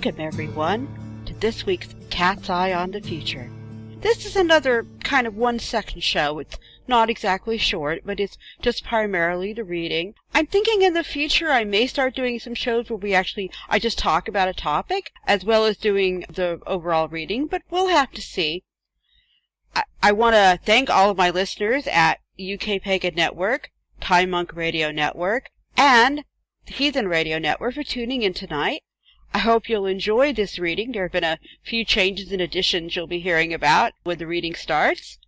Welcome, everyone, to this week's Cat's Eye on the Future. This is another kind of one-section show. It's not exactly short, but it's just primarily the reading. I'm thinking in the future I may start doing some shows where I just talk about a topic, as well as doing the overall reading, but we'll have to see. I want to thank all of my listeners at UK Pagan Network, Time Monk Radio Network, and the Heathen Radio Network for tuning in tonight. I hope you'll enjoy this reading. There have been a few changes and additions you'll be hearing about when the reading starts.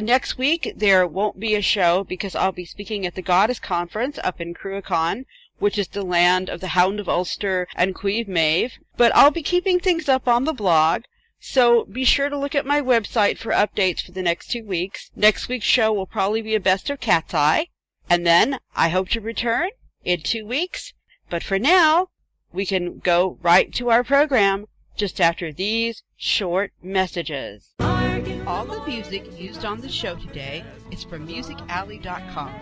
Next week, there won't be a show because I'll be speaking at the Goddess Conference up in Cruachan, which is the land of the Hound of Ulster and Cueve Maeve. But I'll be keeping things up on the blog, so be sure to look at my website for updates for the next 2 weeks. Next week's show will probably be a best of Cat's Eye, and then I hope to return in 2 weeks. But for now, we can go right to our program just after these short messages. All the music used on the show today is from musicalley.com,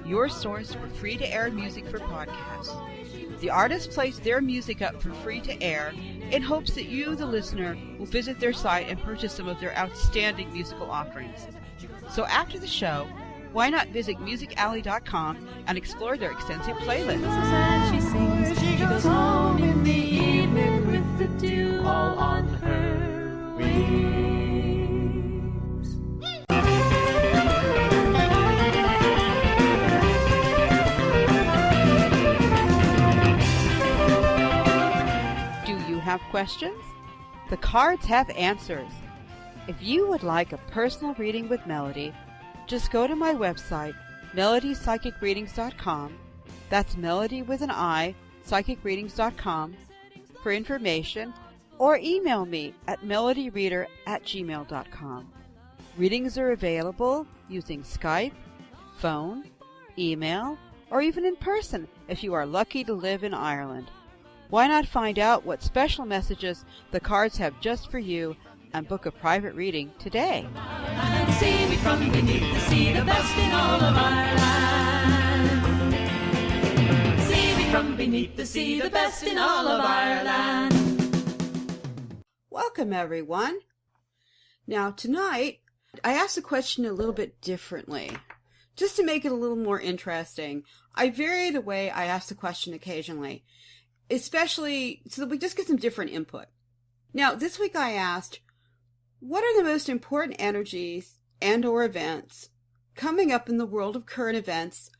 your source for free-to-air music for podcasts. The artists place their music up for free to air in hopes that you, the listener, will visit their site and purchase some of their outstanding musical offerings. So after the show, why not visit musicalley.com and explore their extensive playlist? She sings, she goes home in the evening with the dew all on her wings. Do you have questions? The cards have answers. If you would like a personal reading with Melody, just go to my website, melodipsychicreadings.com. That's Melody with an I, psychicreadings.com, for information, or email me at melodyreader@gmail.com. Readings are available using Skype, phone, email, or even in person if you are lucky to live in Ireland. Why not find out what special messages the cards have just for you and book a private reading today? See me from beneath the sea, the best in all of Ireland. See me from beneath the sea, the best in all of Ireland. Welcome, everyone. Now, tonight, I asked the question a little bit differently, just to make it a little more interesting. I vary the way I ask the question occasionally, especially so that we just get some different input. Now, this week I asked, what are the most important energies and or events coming up in the world of current events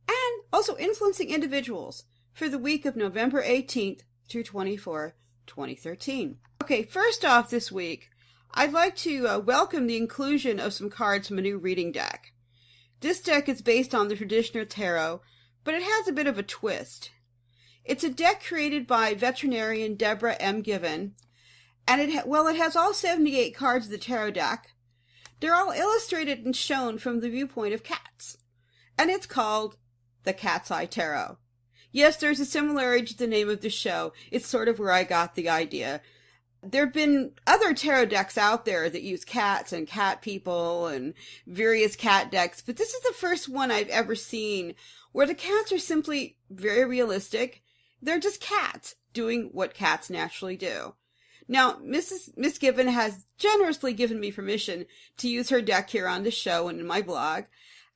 and also influencing individuals for the week of November 18th through 24, 2013? Okay, first off this week, I'd like to welcome the inclusion of some cards from a new reading deck. This deck is based on the traditional tarot, but it has a bit of a twist. It's a deck created by veterinarian Deborah M. Given, and it has all 78 cards of the tarot deck. They're all illustrated and shown from the viewpoint of cats. And it's called the Cat's Eye Tarot. Yes, there's a similarity to the name of the show. It's sort of where I got the idea. There have been other tarot decks out there that use cats and cat people and various cat decks, but this is the first one I've ever seen where the cats are simply very realistic. They're just cats doing what cats naturally do. Now, Miss Given has generously given me permission to use her deck here on the show and in my blog,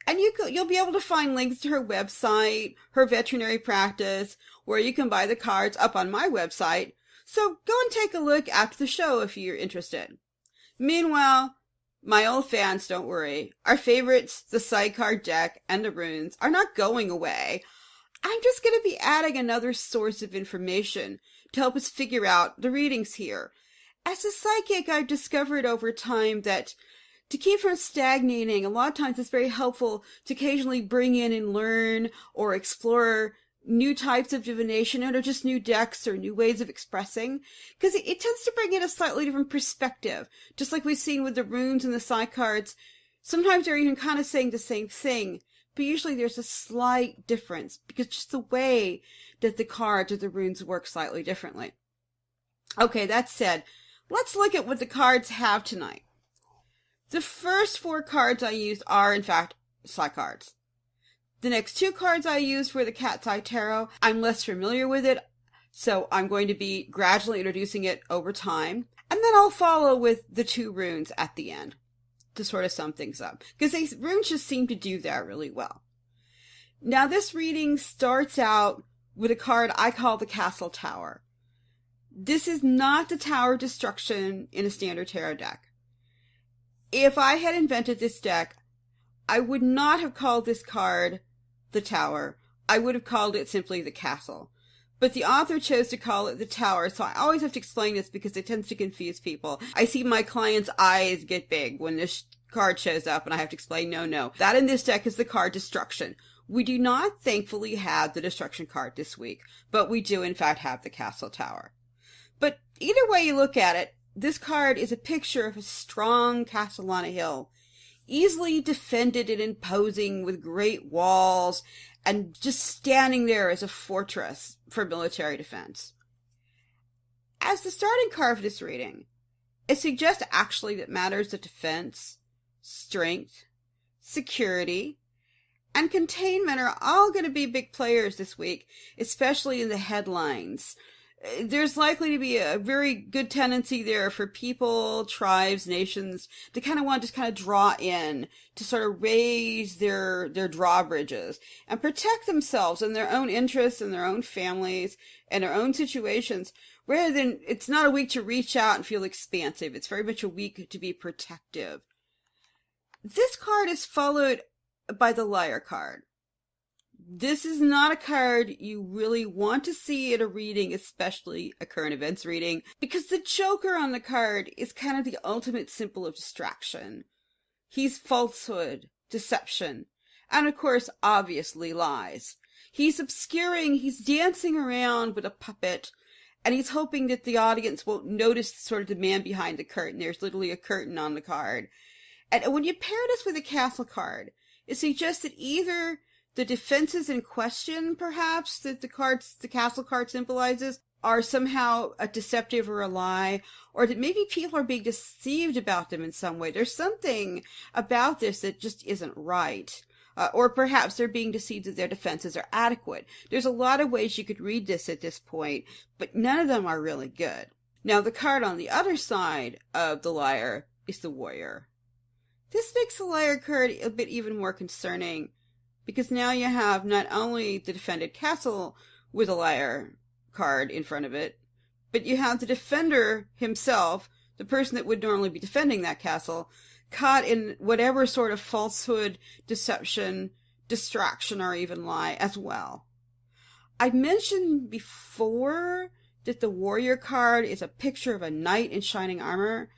and you'll be able to find links to her website, her veterinary practice, where you can buy the cards up on my website, so go and take a look after the show if you're interested. Meanwhile, my old fans, don't worry. Our favorites, the side card deck and the runes, are not going away. I'm just going to be adding another source of information to help us figure out the readings here. As a psychic, I've discovered over time that to keep from stagnating, a lot of times it's very helpful to occasionally bring in and learn or explore new types of divination or just new decks or new ways of expressing, because it tends to bring in a slightly different perspective. Just like we've seen with the runes and the side cards, sometimes they're even kind of saying the same thing, but usually there's a slight difference because just the way that the cards or the runes work slightly differently. Okay, that said, let's look at what the cards have tonight. The first 4 cards I used are, in fact, side cards. The next 2 cards I used were the Cat's Eye Tarot. I'm less familiar with it, So I'm going to be gradually introducing it over time, and then I'll follow with the 2 runes at the end to sort of sum things up, because these runes just seem to do that really well. Now this reading starts out with a card I call the Castle Tower. This is not the Tower of Destruction in a standard tarot deck. If I had invented this deck, I would not have called this card the Tower. I would have called it simply the Castle. But the author chose to call it the Tower, so I always have to explain this because it tends to confuse people. I see my clients' eyes get big when this card shows up and I have to explain, no. That in this deck is the card Destruction. We do not, thankfully, have the Destruction card this week, but we do, in fact, have the Castle Tower. But either way you look at it, this card is a picture of a strong castle on a hill, easily defended and imposing with great walls, and just standing there as a fortress for military defense. As the starting card for this reading, it suggests actually that matters of defense, strength, security, and containment are all going to be big players this week, especially in the headlines. There's likely to be a very good tendency there for people, tribes, nations to kind of want to just kind of draw in to sort of raise their drawbridges and protect themselves and their own interests and their own families and their own situations, rather than it's not a week to reach out and feel expansive. It's very much a week to be protective. This card is followed by the Liar card. This is not a card you really want to see at a reading, especially a current events reading, because the Joker on the card is kind of the ultimate symbol of distraction. He's falsehood, deception, and of course, obviously lies. He's obscuring, he's dancing around with a puppet, and he's hoping that the audience won't notice sort of the man behind the curtain. There's literally a curtain on the card. And when you pair this with a Castle card, it suggests that either the defenses in question, perhaps, that the Castle card symbolizes, are somehow a deceptive or a lie, or that maybe people are being deceived about them in some way. There's something about this that just isn't right. Or perhaps they're being deceived that their defenses are adequate. There's a lot of ways you could read this at this point, but none of them are really good. Now, the card on the other side of the Liar is the Warrior. This makes the Liar card a bit even more concerning, because now you have not only the defended castle with a Liar card in front of it, but you have the defender himself, the person that would normally be defending that castle, caught in whatever sort of falsehood, deception, distraction, or even lie as well. I mentioned before that the Warrior card is a picture of a knight in shining armor,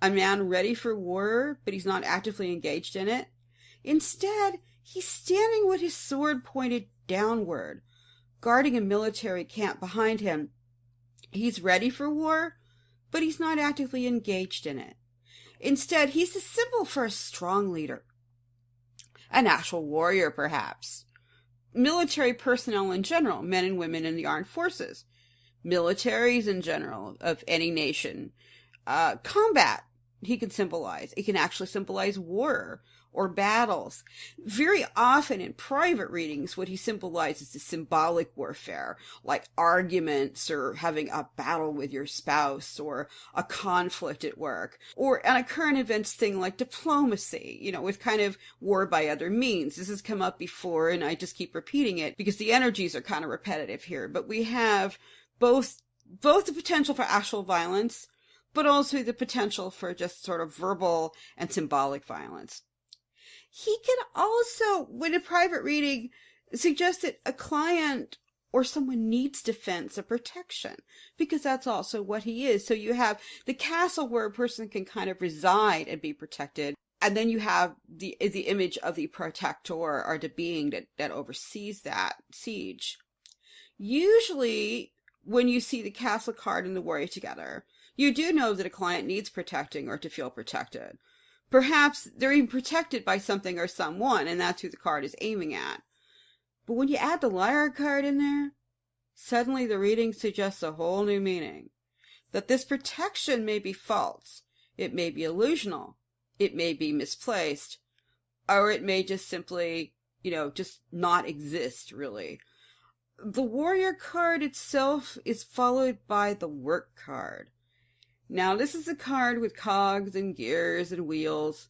a man ready for war, but he's not actively engaged in it. Instead, he's standing with his sword pointed downward, guarding a military camp behind him. He's ready for war, but he's not actively engaged in it. Instead, he's a symbol for a strong leader. An actual warrior, perhaps. Military personnel in general, men and women in the armed forces. Militaries in general, of any nation. Combat, he can symbolize. It can actually symbolize war or battles. Very often in private readings, what he symbolizes is symbolic warfare, like arguments or having a battle with your spouse or a conflict at work, or on a current events thing like diplomacy, with kind of war by other means. This has come up before, and I just keep repeating it because the energies are kind of repetitive here, but we have both the potential for actual violence, but also the potential for just sort of verbal and symbolic violence. He can also, when a private reading, suggest that a client or someone needs defense or protection, because that's also what he is. So you have the castle where a person can kind of reside and be protected, and then you have the image of the protector or the being that oversees that siege. Usually, when you see the castle card and the warrior together, you do know that a client needs protecting or to feel protected. Perhaps they're even protected by something or someone, and that's who the card is aiming at. But when you add the Liar card in there, suddenly the reading suggests a whole new meaning. That this protection may be false, it may be illusional, it may be misplaced, or it may just simply, just not exist, really. The warrior card itself is followed by the work card. Now, this is a card with cogs and gears and wheels.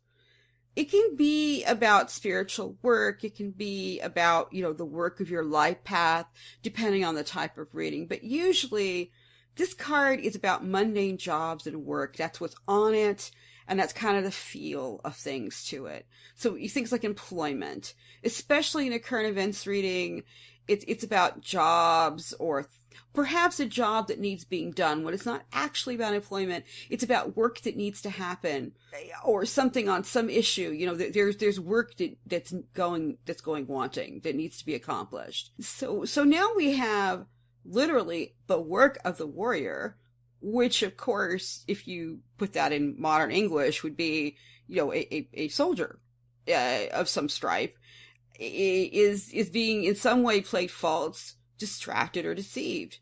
It can be about spiritual work. It can be about, the work of your life path, depending on the type of reading. But usually, this card is about mundane jobs and work. That's what's on it, and that's kind of the feel of things to it. So things like employment, especially in a current events reading, it's about jobs or perhaps a job that needs being done. When it's not actually about employment, it's about work that needs to happen or something on some issue. There's work that's going wanting, that needs to be accomplished. So now we have literally the work of the warrior, which of course, if you put that in modern English, would be, a soldier of some stripe, is being in some way played false, distracted, or deceived,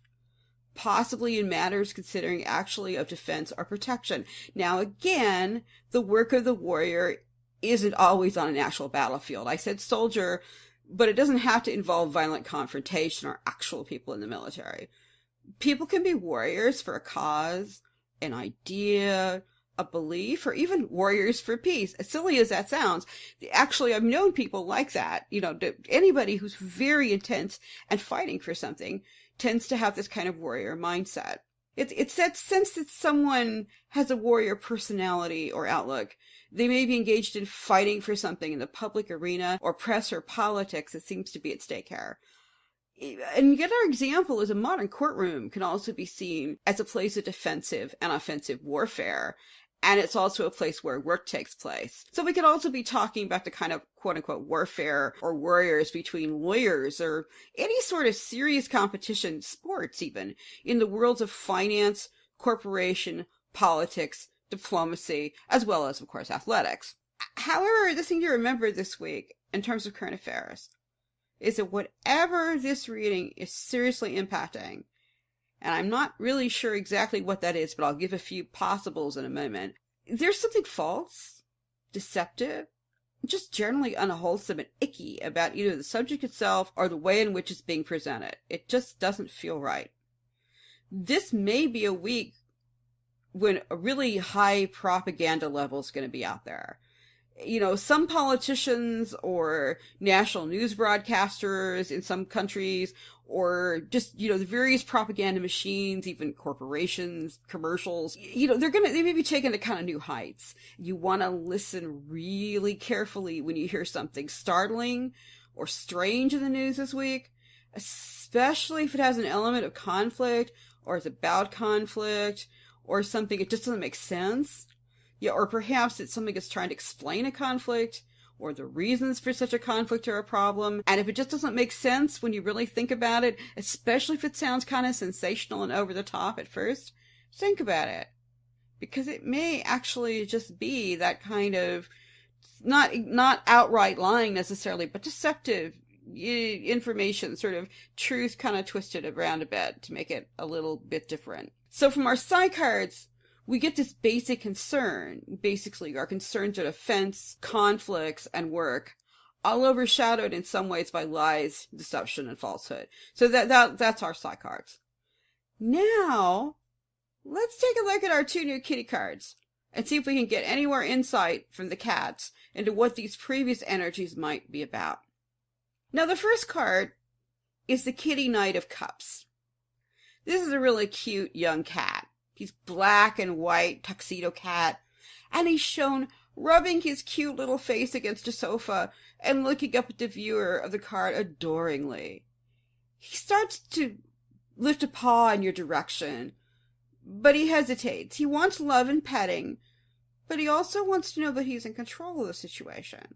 possibly in matters considering actually of defense or protection. Now again, the work of the warrior isn't always on an actual battlefield. I said soldier, but it doesn't have to involve violent confrontation or actual people in the military. People can be warriors for a cause, an idea, a belief, or even warriors for peace. As silly as that sounds, actually, I've known people like that. Anybody who's very intense and fighting for something tends to have this kind of warrior mindset. It's that sense that someone has a warrior personality or outlook. They may be engaged in fighting for something in the public arena or press or politics that seems to be at stake here. And yet our example is a modern courtroom can also be seen as a place of defensive and offensive warfare. And it's also a place where work takes place. So we could also be talking about the kind of quote-unquote warfare or warriors between lawyers or any sort of serious competition, sports even, in the worlds of finance, corporation, politics, diplomacy, as well as, of course, athletics. However, the thing to remember this week, in terms of current affairs, is that whatever this reading is seriously impacting, and I'm not really sure exactly what that is, but I'll give a few possibles in a moment. There's something false, deceptive, just generally unwholesome and icky about either the subject itself or the way in which it's being presented. It just doesn't feel right. This may be a week when a really high propaganda level is going to be out there. Some politicians or national news broadcasters in some countries, or just, the various propaganda machines, even corporations, commercials, they may be taken to kind of new heights. You want to listen really carefully when you hear something startling or strange in the news this week, especially if it has an element of conflict or it's about conflict or something it just doesn't make sense. Yeah, or perhaps it's something that's trying to explain a conflict or the reasons for such a conflict or a problem. And if it just doesn't make sense when you really think about it, especially if it sounds kind of sensational and over the top at first, think about it. Because it may actually just be that kind of, not outright lying necessarily, but deceptive information, sort of truth kind of twisted around a bit to make it a little bit different. So from our side cards, we get this basic concern. Basically, our concerns are defense, conflicts, and work, all overshadowed in some ways by lies, deception, and falsehood. So that's our side cards. Now, let's take a look at our two new kitty cards and see if we can get any more insight from the cats into what these previous energies might be about. Now, the first card is the Kitty Knight of Cups. This is a really cute young cat. He's black and white, tuxedo cat, and he's shown rubbing his cute little face against a sofa and looking up at the viewer of the card adoringly. He starts to lift a paw in your direction, but he hesitates. He wants love and petting, but he also wants to know that he's in control of the situation.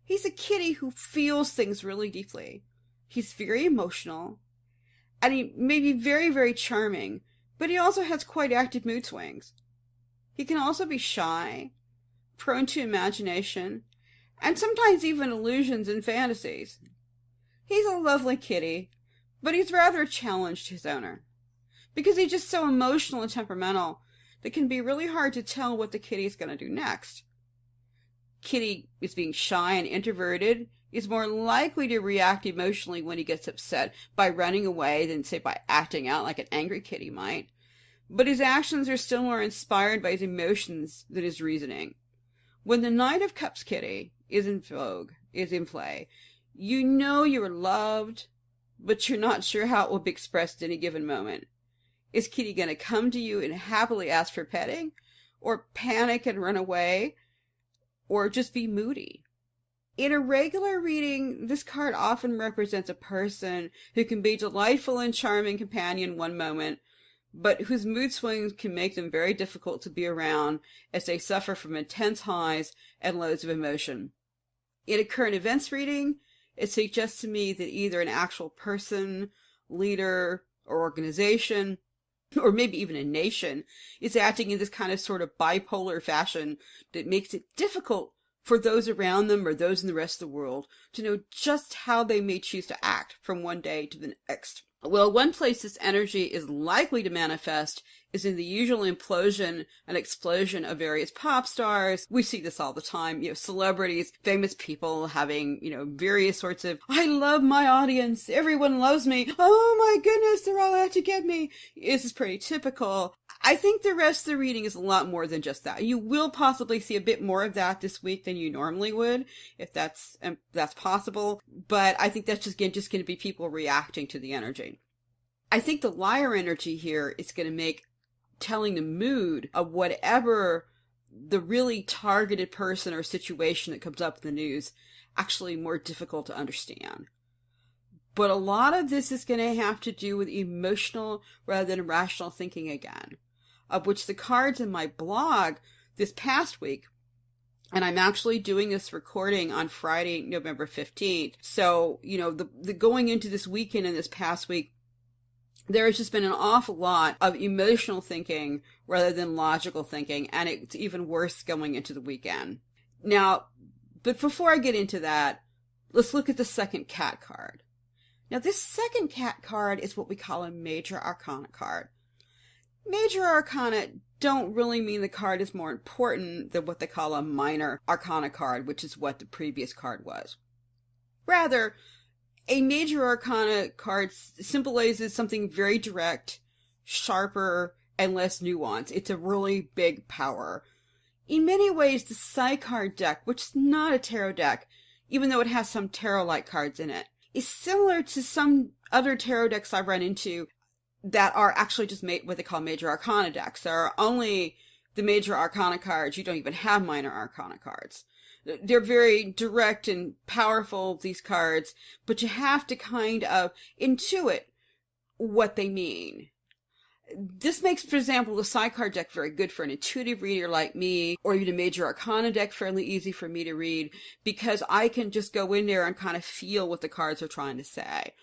He's a kitty who feels things really deeply. He's very emotional, and he may be very, very charming, but he also has quite active mood swings. He can also be shy, prone to imagination, and sometimes even illusions and fantasies. He's a lovely kitty, but he's rather a challenge to his owner, because he's just so emotional and temperamental that it can be really hard to tell what the kitty's going to do next. Kitty is being shy and introverted is more likely to react emotionally when he gets upset by running away than, say, by acting out like an angry kitty might. But his actions are still more inspired by his emotions than his reasoning. When the Knight of Cups kitty is in play, you know you are loved, but you're not sure how it will be expressed at any given moment. Is Kitty going to come to you and happily ask for petting? Or panic and run away? Or just be moody? In a regular reading, this card often represents a person who can be delightful and charming companion one moment, but whose mood swings can make them very difficult to be around as they suffer from intense highs and lows of emotion. In a current events reading, it suggests to me that either an actual person, leader, or organization, or maybe even a nation, is acting in this kind of sort of bipolar fashion that makes it difficult for those around them or those in the rest of the world to know just how they may choose to act from one day to the next. Well, one place this energy is likely to manifest is in the usual implosion and explosion of various pop stars. We see this all the time, celebrities, famous people having, various sorts of, I love my audience, everyone loves me, oh my goodness, they're all out to get me. This is pretty typical. I think the rest of the reading is a lot more than just that. You will possibly see a bit more of that this week than you normally would, if that's possible. But I think that's just going to be people reacting to the energy. I think the liar energy here is going to make telling the mood of whatever the really targeted person or situation that comes up in the news actually more difficult to understand. But a lot of this is going to have to do with emotional rather than rational thinking again, of which the cards in my blog this past week, and I'm actually doing this recording on Friday, November 15th. So, the going into this weekend and this past week, there has just been an awful lot of emotional thinking rather than logical thinking, and it's even worse going into the weekend. Now, but before I get into that, let's look at the second cat card. Now, this second cat card is what we call a Major Arcana card. Major Arcana don't really mean the card is more important than what they call a Minor Arcana card, which is what the previous card was. Rather, a Major Arcana card symbolizes something very direct, sharper, and less nuanced. It's a really big power. In many ways, the Psi card deck, which is not a tarot deck, even though it has some tarot-like cards in it, is similar to some other tarot decks I've run into that are actually just what they call Major Arcana decks. There are only the Major Arcana cards. You don't even have Minor Arcana cards. They're very direct and powerful, these cards, but you have to kind of intuit what they mean. This makes, for example, the Psi card deck very good for an intuitive reader like me, or even a Major Arcana deck fairly easy for me to read, because I can just go in there and kind of feel what the cards are trying to say.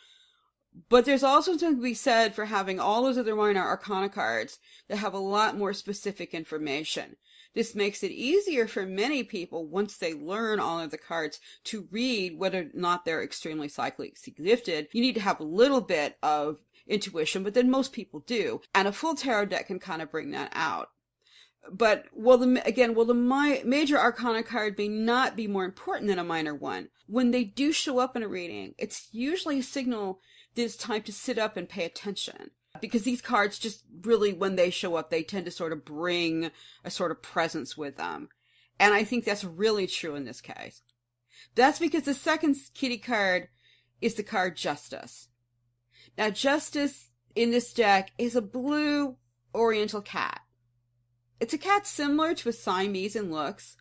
But there's also something to be said for having all those other Minor Arcana cards that have a lot more specific information. This makes it easier for many people, once they learn all of the cards, to read whether or not they're extremely psychically gifted. You need to have a little bit of intuition, but then most people do. And a full tarot deck can kind of bring that out. But, the Major Arcana card may not be more important than a minor one. When they do show up in a reading, it's usually a signal that it's time to sit up and pay attention. Because these cards just really, when they show up, they tend to sort of bring a sort of presence with them. And I think that's really true in this case. That's because the second kitty card is the card Justice. Now, Justice in this deck is a blue oriental cat. It's a cat similar to a Siamese in looks,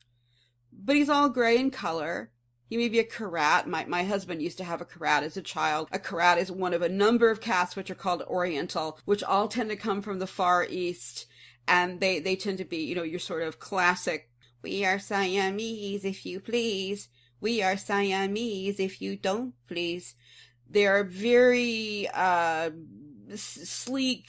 but he's all gray in color. He may be a Karat. My husband used to have a Karat as a child. A Karat is one of a number of cats which are called Oriental, which all tend to come from the Far East. And they tend to be, your sort of classic, we are Siamese if you please. We are Siamese if you don't please. They are very sleek,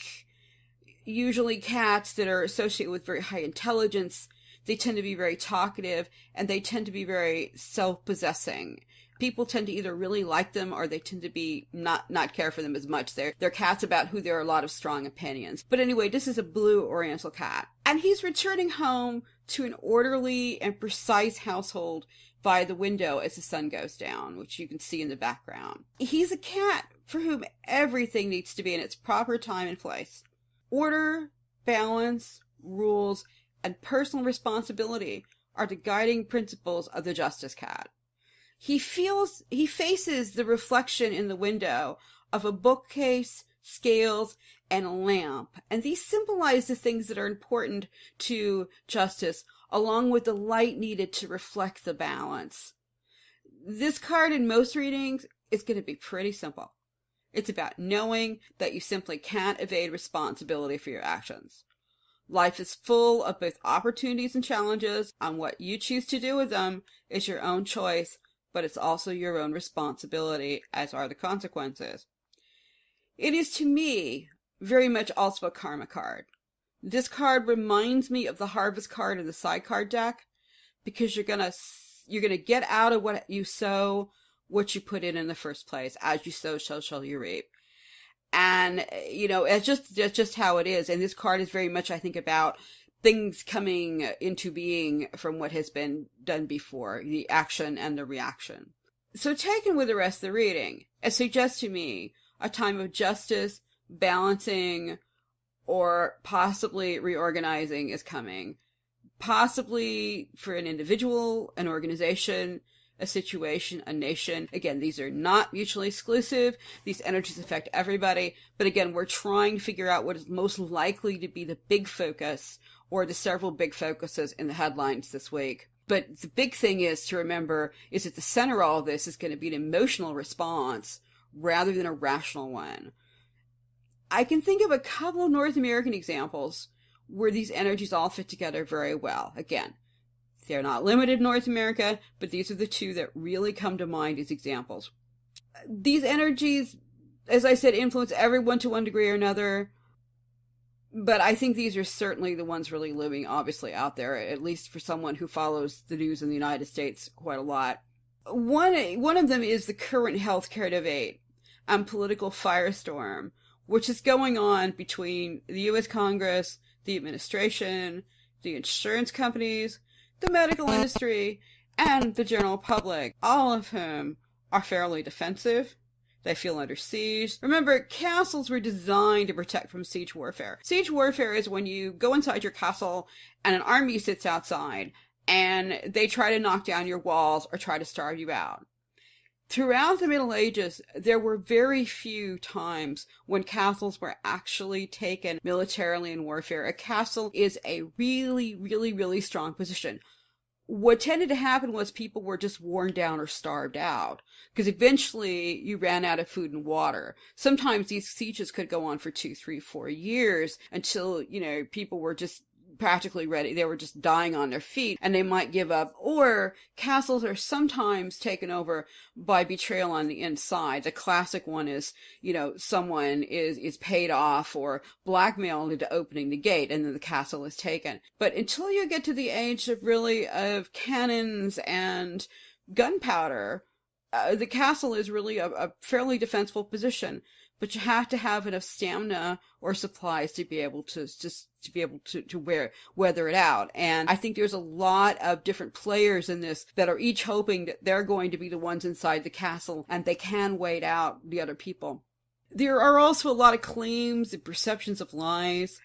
usually cats that are associated with very high intelligence. They tend to be very talkative, and they tend to be very self-possessing. People tend to either really like them or they tend to be not care for them as much. They're cats about who there are a lot of strong opinions. But anyway, this is a blue Oriental cat. And he's returning home to an orderly and precise household via the window as the sun goes down, which you can see in the background. He's a cat for whom everything needs to be in its proper time and place. Order, balance, rules, and personal responsibility are the guiding principles of the Justice Cat. He faces the reflection in the window of a bookcase, scales, and a lamp, and these symbolize the things that are important to justice, along with the light needed to reflect the balance. This card in most readings is going to be pretty simple. It's about knowing that you simply can't evade responsibility for your actions. Life is full of both opportunities and challenges, and what you choose to do with them is your own choice, but it's also your own responsibility, as are the consequences. It is, to me, very much also a karma card. This card reminds me of the Harvest card in the side card deck, because you're gonna get out of what you sow, what you put in the first place. As you sow, so shall you reap. And, it's just how it is. And this card is very much, I think, about things coming into being from what has been done before, the action and the reaction. So taken with the rest of the reading, it suggests to me a time of justice, balancing, or possibly reorganizing is coming. Possibly for an individual, an organization, a situation, a nation. Again, these are not mutually exclusive. These energies affect everybody. But again, we're trying to figure out what is most likely to be the big focus, or the several big focuses in the headlines this week. But the big thing is to remember is that the center of all of this is going to be an emotional response rather than a rational one. I can think of a couple of North American examples where these energies all fit together very well. Again, they're not limited to North America, but these are the two that really come to mind as examples. These energies, as I said, influence everyone to one degree or another, but I think these are certainly the ones really living, obviously, out there, at least for someone who follows the news in the United States quite a lot. One of them is the current healthcare debate and political firestorm, which is going on between the U.S. Congress, the administration, the insurance companies, the medical industry, and the general public, all of whom are fairly defensive. They feel under siege. Remember, castles were designed to protect from siege warfare. Siege warfare is when you go inside your castle and an army sits outside and they try to knock down your walls or try to starve you out. Throughout the Middle Ages, there were very few times when castles were actually taken militarily in warfare. A castle is a really, really, really strong position. What tended to happen was people were just worn down or starved out, because eventually you ran out of food and water. Sometimes these sieges could go on for 2, 3, 4 years until, people were just practically ready. They were just dying on their feet and they might give up. Or castles are sometimes taken over by betrayal on the inside. The classic one is, someone is paid off or blackmailed into opening the gate and then the castle is taken. But until you get to the age of cannons and gunpowder, the castle is really a fairly defensible position. But you have to have enough stamina or supplies to be able to weather it out. And I think there's a lot of different players in this that are each hoping that they're going to be the ones inside the castle and they can wait out the other people. There are also a lot of claims and perceptions of lies,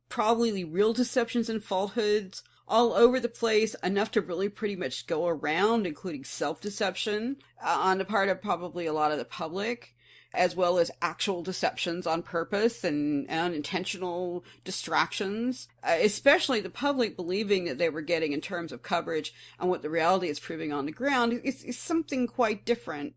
probably real deceptions and falsehoods all over the place, enough to really pretty much go around, including self-deception on the part of probably a lot of the public, as well as actual deceptions on purpose and unintentional distractions, especially the public believing that they were getting in terms of coverage and what the reality is proving on the ground is something quite different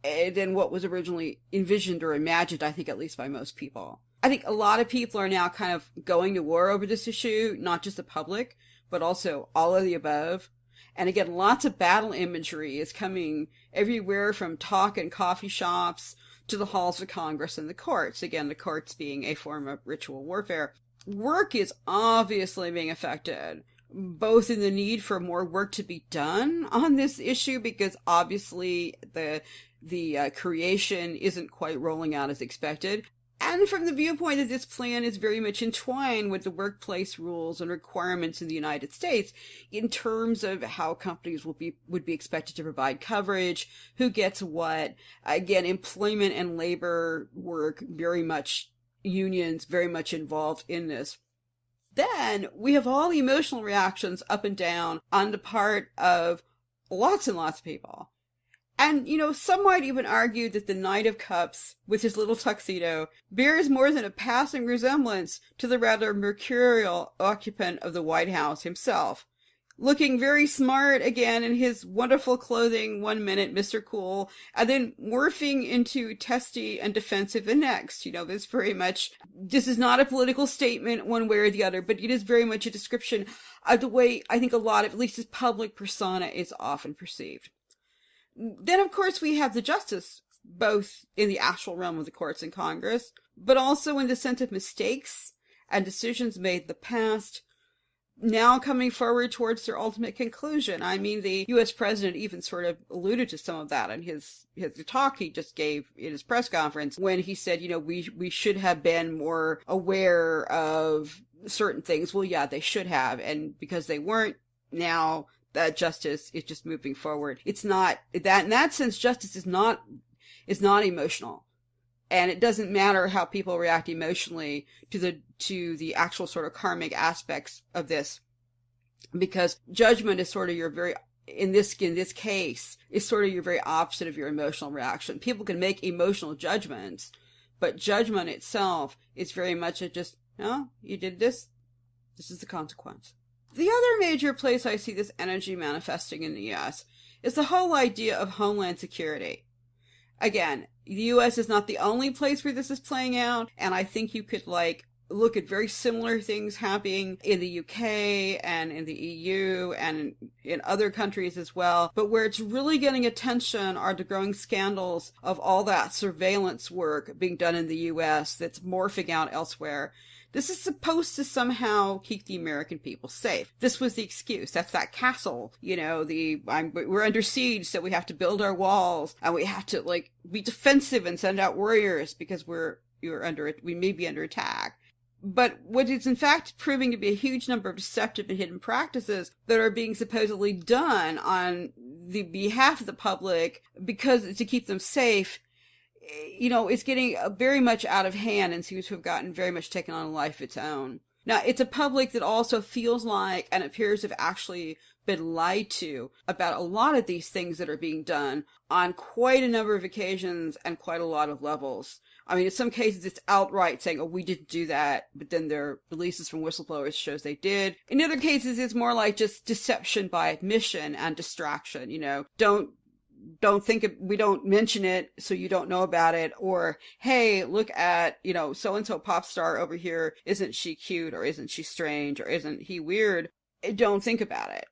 than what was originally envisioned or imagined, I think, at least by most people. I think a lot of people are now kind of going to war over this issue, not just the public, but also all of the above. And again, lots of battle imagery is coming everywhere from talk and coffee shops to the halls of Congress and the courts. Again, the courts being a form of ritual warfare. Work is obviously being affected both in the need for more work to be done on this issue, because obviously the creation isn't quite rolling out as expected, and from the viewpoint that this plan is very much entwined with the workplace rules and requirements in the United States in terms of how companies would be expected to provide coverage, who gets what. Again, employment and labor work, very much unions, very much involved in this. Then we have all the emotional reactions up and down on the part of lots and lots of people. And, some might even argue that the Knight of Cups, with his little tuxedo, bears more than a passing resemblance to the rather mercurial occupant of the White House himself. Looking very smart again in his wonderful clothing 1 minute, Mr. Cool, and then morphing into testy and defensive the next. This is not a political statement one way or the other, but it is very much a description of the way I think a lot of, at least his public persona, is often perceived. Then, of course, we have the justice, both in the actual realm of the courts and Congress, but also in the sense of mistakes and decisions made in the past, now coming forward towards their ultimate conclusion. I mean, the U.S. president even sort of alluded to some of that in his talk he just gave in his press conference, when he said, we should have been more aware of certain things. Well, yeah, they should have, and because they weren't, now that justice is just moving forward. It's not that, in that sense, justice is not emotional. And it doesn't matter how people react emotionally to the actual sort of karmic aspects of this, because judgment is sort of your very, in this case, is sort of your very opposite of your emotional reaction. People can make emotional judgments, but judgment itself is very much you did this is the consequence. The other major place I see this energy manifesting in the U.S. is the whole idea of homeland security. Again, the U.S. is not the only place where this is playing out, and I think you could look at very similar things happening in the UK and in the EU and in other countries as well. But where it's really getting attention are the growing scandals of all that surveillance work being done in the U.S. that's morphing out elsewhere. This is supposed to somehow keep the American people safe. This was the excuse. That's that castle. We're under siege, so we have to build our walls, and we have to be defensive and send out warriors because we may be under attack. But what is in fact proving to be a huge number of deceptive and hidden practices that are being supposedly done on the behalf of the public because to keep them safe, it's getting very much out of hand and seems to have gotten very much taken on a life of its own. Now, it's a public that also feels like and appears to have actually been lied to about a lot of these things that are being done on quite a number of occasions and quite a lot of levels. I mean, in some cases, it's outright saying, we didn't do that, but then there are releases from whistleblowers shows they did. In other cases, it's more like just deception by admission and distraction. We don't mention it so you don't know about it, or hey, look at so-and-so pop star over here, isn't she cute, or isn't she strange, or isn't he weird? Don't think about it.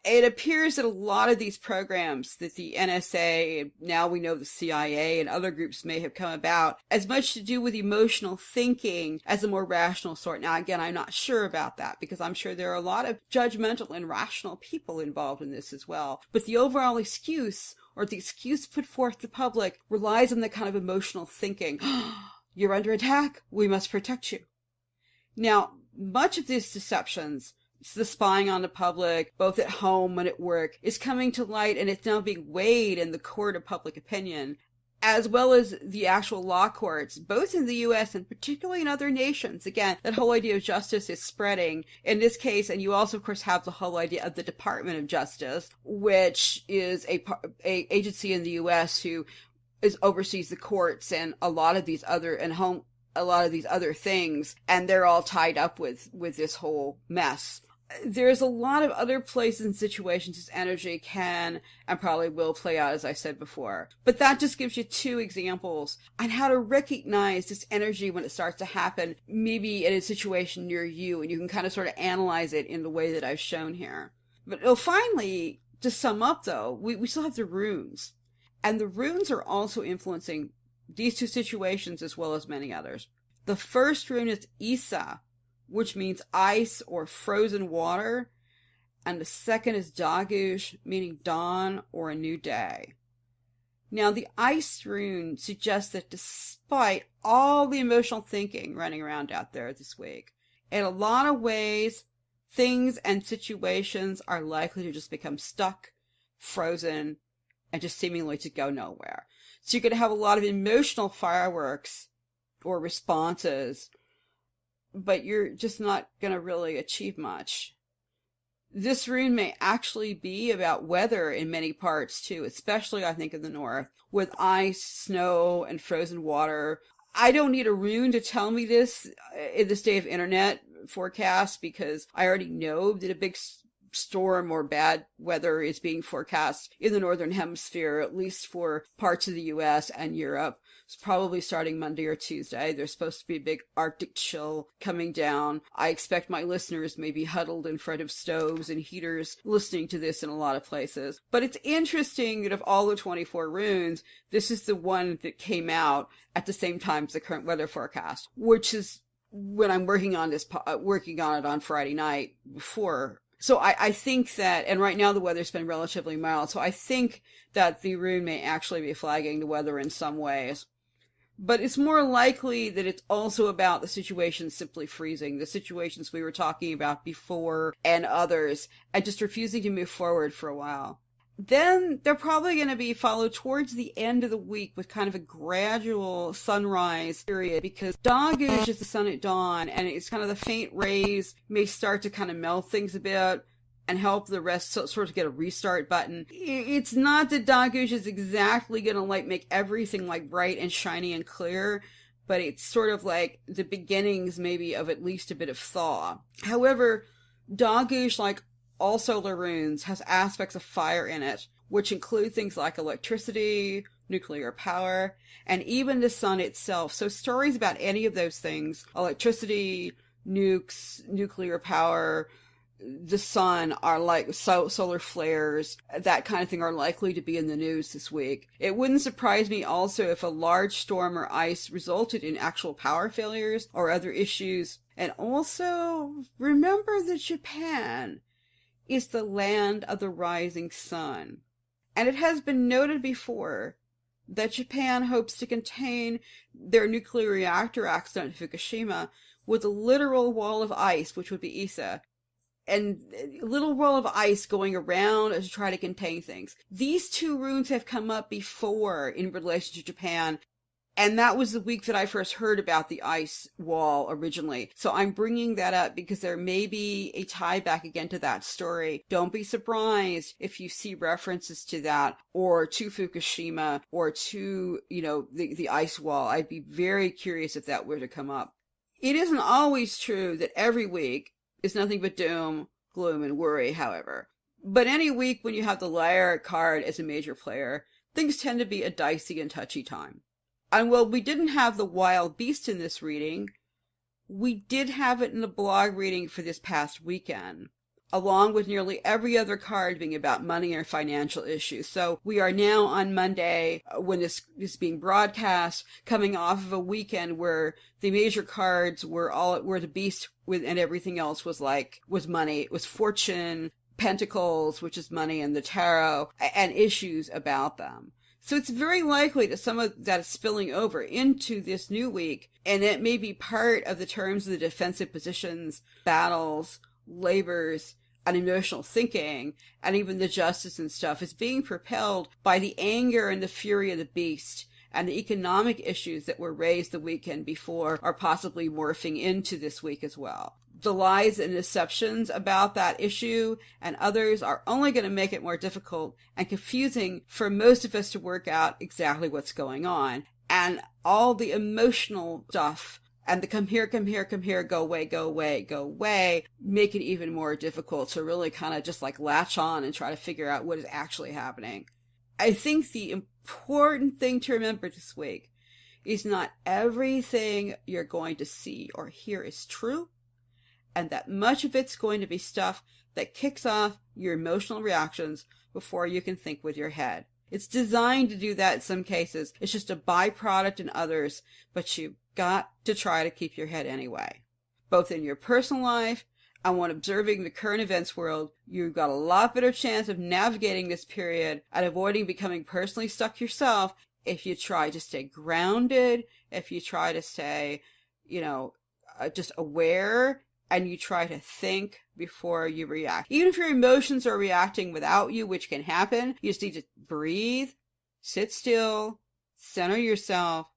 It appears that a lot of these programs that the NSA, now we know the CIA and other groups may have come about, as much to do with emotional thinking as a more rational sort. Now, again, I'm not sure about that, because I'm sure there are a lot of judgmental and rational people involved in this as well. But the overall excuse, or the excuse put forth to the public, relies on the kind of emotional thinking. You're under attack, we must protect you. Now, much of these deceptions, the spying on the public, both at home and at work, is coming to light, and it's now being weighed in the court of public opinion, as well as the actual law courts, both in the U.S. and particularly in other nations. Again, that whole idea of justice is spreading in this case, and you also, of course, have the whole idea of the Department of Justice, which is a agency in the U.S. who oversees the courts and a lot of these other things, and they're all tied up with this whole mess. There's a lot of other places and situations this energy can and probably will play out, as I said before. But that just gives you two examples on how to recognize this energy when it starts to happen, maybe in a situation near you, and you can kind of sort of analyze it in the way that I've shown here. But finally, to sum up though, we still have the runes. And the runes are also influencing these two situations as well as many others. The first rune is Isa, which means ice or frozen water. And the second is Daguj, meaning dawn or a new day. Now, the ice rune suggests that despite all the emotional thinking running around out there this week, in a lot of ways, things and situations are likely to just become stuck, frozen, and just seemingly to go nowhere. So you're going to have a lot of emotional fireworks or responses, but you're just not going to really achieve much. This rune may actually be about weather in many parts too, especially I think in the north, with ice, snow, and frozen water. I don't need a rune to tell me this in this day of internet forecast, because I already know that a big storm or bad weather is being forecast in the northern hemisphere, at least for parts of the US and Europe. It's probably starting Monday or Tuesday. There's supposed to be a big Arctic chill coming down. I expect my listeners may be huddled in front of stoves and heaters listening to this in a lot of places. But it's interesting that of all the 24 runes, this is the one that came out at the same time as the current weather forecast, which is when I'm working on it on Friday night before. So I think that, and right now the weather's been relatively mild, so I think that the rune may actually be flagging the weather in some ways. But it's more likely that it's also about the situations simply freezing, the situations we were talking about before and others, and just refusing to move forward for a while. Then they're probably going to be followed towards the end of the week with kind of a gradual sunrise period, because Daguj is the sun at dawn, and it's kind of the faint rays may start to kind of melt things a bit and help the rest sort of get a restart button. It's not that Daguj is exactly going to make everything bright and shiny and clear, but it's sort of like the beginnings maybe of at least a bit of thaw. However, Daguj, like all solar runes, has aspects of fire in it, which include things like electricity, nuclear power, and even the sun itself. So stories about any of those things, electricity, nukes, nuclear power, the sun, are like solar flares, that kind of thing, are likely to be in the news this week. It wouldn't surprise me also if a large storm or ice resulted in actual power failures or other issues. And also, remember that Japan is the land of the rising sun. And it has been noted before that Japan hopes to contain their nuclear reactor accident in Fukushima with a literal wall of ice, which would be Ise, and a little wall of ice going around to try to contain things. These two runes have come up before in relation to Japan, and that was the week that I first heard about the ice wall originally. So I'm bringing that up because there may be a tie back again to that story. Don't be surprised if you see references to that, or to Fukushima, or to, the ice wall. I'd be very curious if that were to come up. It isn't always true that every week is nothing but doom, gloom, and worry, however. But any week when you have the liar card as a major player, things tend to be a dicey and touchy time. And while we didn't have the wild beast in this reading, we did have it in the blog reading for this past weekend, along with nearly every other card being about money or financial issues. So we are now on Monday, when this is being broadcast, coming off of a weekend where the major cards were the beast and everything else was money. It was fortune, pentacles, which is money, and the tarot, and issues about them. So it's very likely that some of that is spilling over into this new week, and it may be part of the terms of the defensive positions, battles, labors, and emotional thinking, and even the justice and stuff, is being propelled by the anger and the fury of the beast, and the economic issues that were raised the weekend before are possibly morphing into this week as well. The lies and deceptions about that issue and others are only going to make it more difficult and confusing for most of us to work out exactly what's going on. And all the emotional stuff and the come here, go away, make it even more difficult to really kind of just latch on and try to figure out what is actually happening. I think the important thing to remember this week is not everything you're going to see or hear is true, and that much of it's going to be stuff that kicks off your emotional reactions before you can think with your head. It's designed to do that in some cases. It's just a byproduct in others, but you've got to try to keep your head anyway. both in your personal life and when observing the current events world, you've got a lot better chance of navigating this period and avoiding becoming personally stuck yourself if you try to stay grounded, if you try to stay, just aware, and you try to think before you react. Even if your emotions are reacting without you, which can happen, you just need to breathe, sit still, center yourself,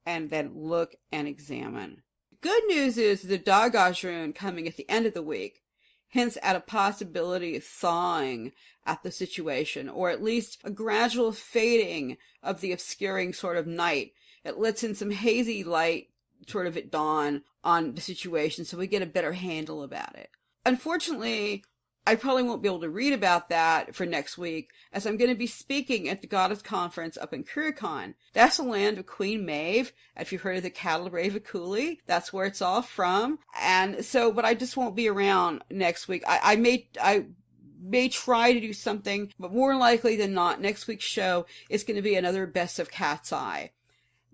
and then look and examine. Good news is the Dagash rune coming at the end of the week hints at a possibility of thawing at the situation, or at least a gradual fading of the obscuring sort of night. It lets in some hazy light sort of at dawn on the situation so we get a better handle about it. Unfortunately, I probably won't be able to read about that for next week, as I'm going to be speaking at the Goddess Conference up in Kurikon. That's the land of Queen Maeve. If you've heard of the cattle brave of Cooley, that's where it's all from. And so, but I just won't be around next week. I may try to do something, but more likely than not, next week's show is going to be another Best of Cat's Eye.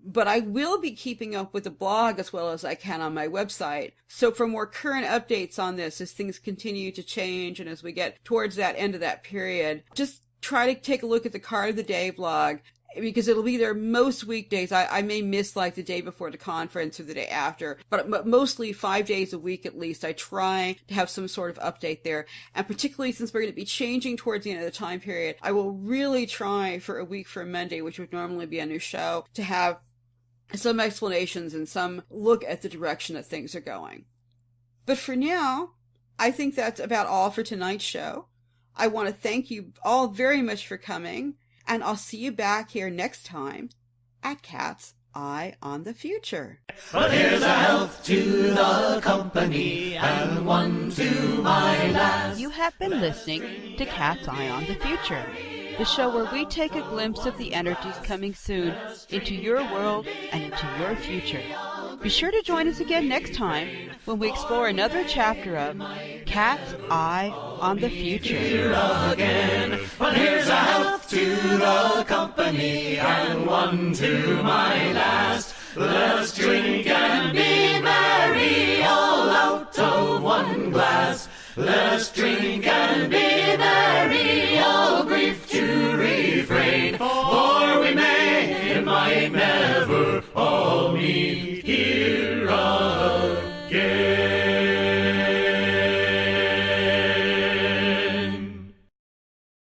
But I will be keeping up with the blog as well as I can on my website. So for more current updates on this, as things continue to change and as we get towards that end of that period, just try to take a look at the Card of the Day blog, because it'll be there most weekdays. I may miss like the day before the conference or the day after, but mostly 5 days a week at least. I try to have some sort of update there. And particularly since we're going to be changing towards the end of the time period, I will really try for a week from Monday, which would normally be a new show, to have some explanations and some look at the direction that things are going. But for now, I think that's about all for tonight's show. I want to thank you all very much for coming, and I'll see you back here next time at Cat's Eye on the Future. But here's a health to the company and one to my lass. You have been listening to Cat's Eye on the Future, the show where we take a glimpse of the energies coming soon into your world and into your future. Be sure to join us again next time when we explore another chapter of Cat's Eye on the Future. Again, but here's a health to the company and one to my last. Let's drink and be merry, all out of one glass. Let's drink